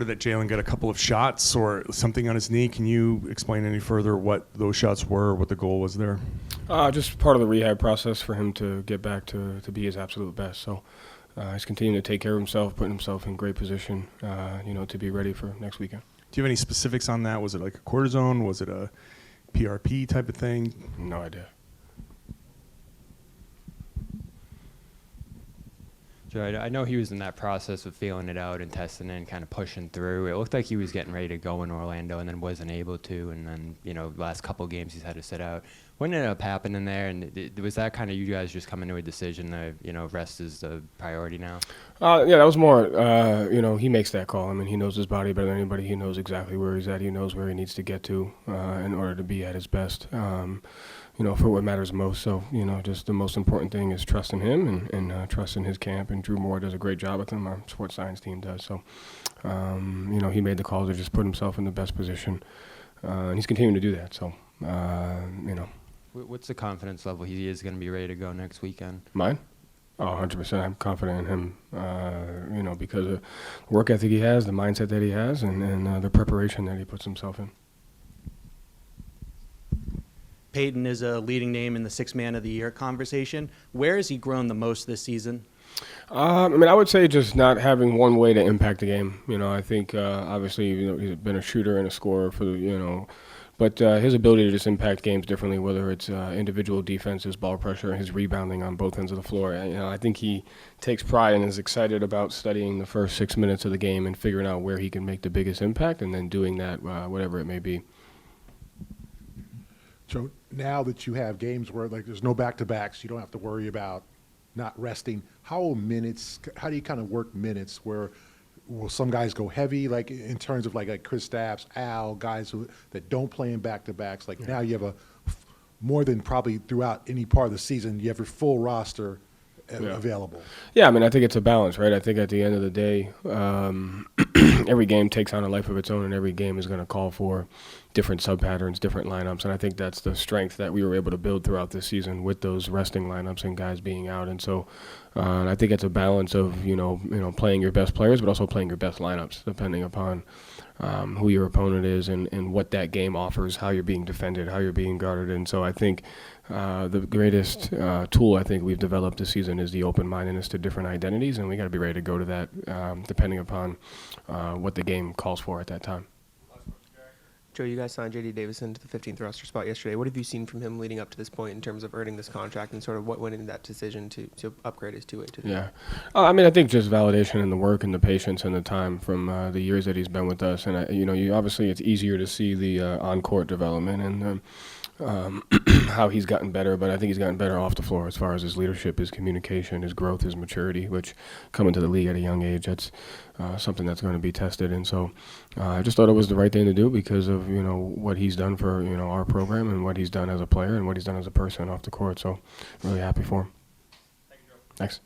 reported that Jaylen got a couple of shots or something on his knee. Can you explain any further what those shots were, what the goal was there? Just part of the rehab process for him to get back to be his absolute best. So he's continuing to take care of himself, putting himself in great position, to be ready for next weekend. Do you have any specifics on that? Was it like a cortisone? Was it a PRP type of thing? No idea. Joe, I know he was in that process of feeling it out and testing it and kind of pushing through. It looked like he was getting ready to go in Orlando and then wasn't able to. And then, last couple of games he's had to sit out. What ended up happening there? And was that kind of you guys just coming to a decision that, rest is the priority now? Yeah, that was more, he makes that call. I mean, he knows his body better than anybody. He knows exactly where he's at. He knows where he needs to get to in order to be at his best. For what matters most. So, just the most important thing is trusting him and trusting his camp. And Drew Moore does a great job with him. Our sports science team does. So, he made the call to just put himself in the best position. And he's continuing to do that. So, What's the confidence level he is going to be ready to go next weekend? Mine? Oh, 100%. I'm confident in him, because of the work ethic he has, the mindset that he has, and the preparation that he puts himself in. Peyton is a leading name in the Sixth Man of the Year conversation. Where has he grown the most this season? I would say just not having one way to impact the game. I think obviously he's been a shooter and a scorer but his ability to just impact games differently, whether it's individual defenses, ball pressure, his rebounding on both ends of the floor. I think he takes pride and is excited about studying the first 6 minutes of the game and figuring out where he can make the biggest impact, and then doing that, whatever it may be. So now that you have games where there's no back-to-backs, you don't have to worry about not resting. How do you kind of work minutes where will some guys go heavy, like in terms of like Kristaps, Al, guys that don't play in back-to-backs? Now you have more than probably throughout any part of the season, you have your full roster available. Yeah, I think it's a balance, right? I think at the end of the day, every game takes on a life of its own, and every game is going to call for different sub-patterns, different lineups, and I think that's the strength that we were able to build throughout this season with those resting lineups and guys being out. And so I think it's a balance of, playing your best players, but also playing your best lineups, depending upon who your opponent is and what that game offers, how you're being defended, how you're being guarded. And so I think the greatest tool I think we've developed this season is the open-mindedness to different identities, and we got to be ready to go to that depending upon what the game calls for at that time. Joe, you guys signed J.D. Davison to the 15th roster spot yesterday. What have you seen from him leading up to this point in terms of earning this contract, and sort of what went into that decision to upgrade his two-way to the Yeah. I think just validation and the work and the patience and the time from the years that he's been with us. And, you obviously it's easier to see the on-court development and how he's gotten better, but I think he's gotten better off the floor as far as his leadership, his communication, his growth, his maturity, which coming to the league at a young age, that's something that's going to be tested. And so I just thought it was the right thing to do because of, what he's done for, our program and what he's done as a player and what he's done as a person off the court. So really happy for him. Thank you, Joe. Thanks.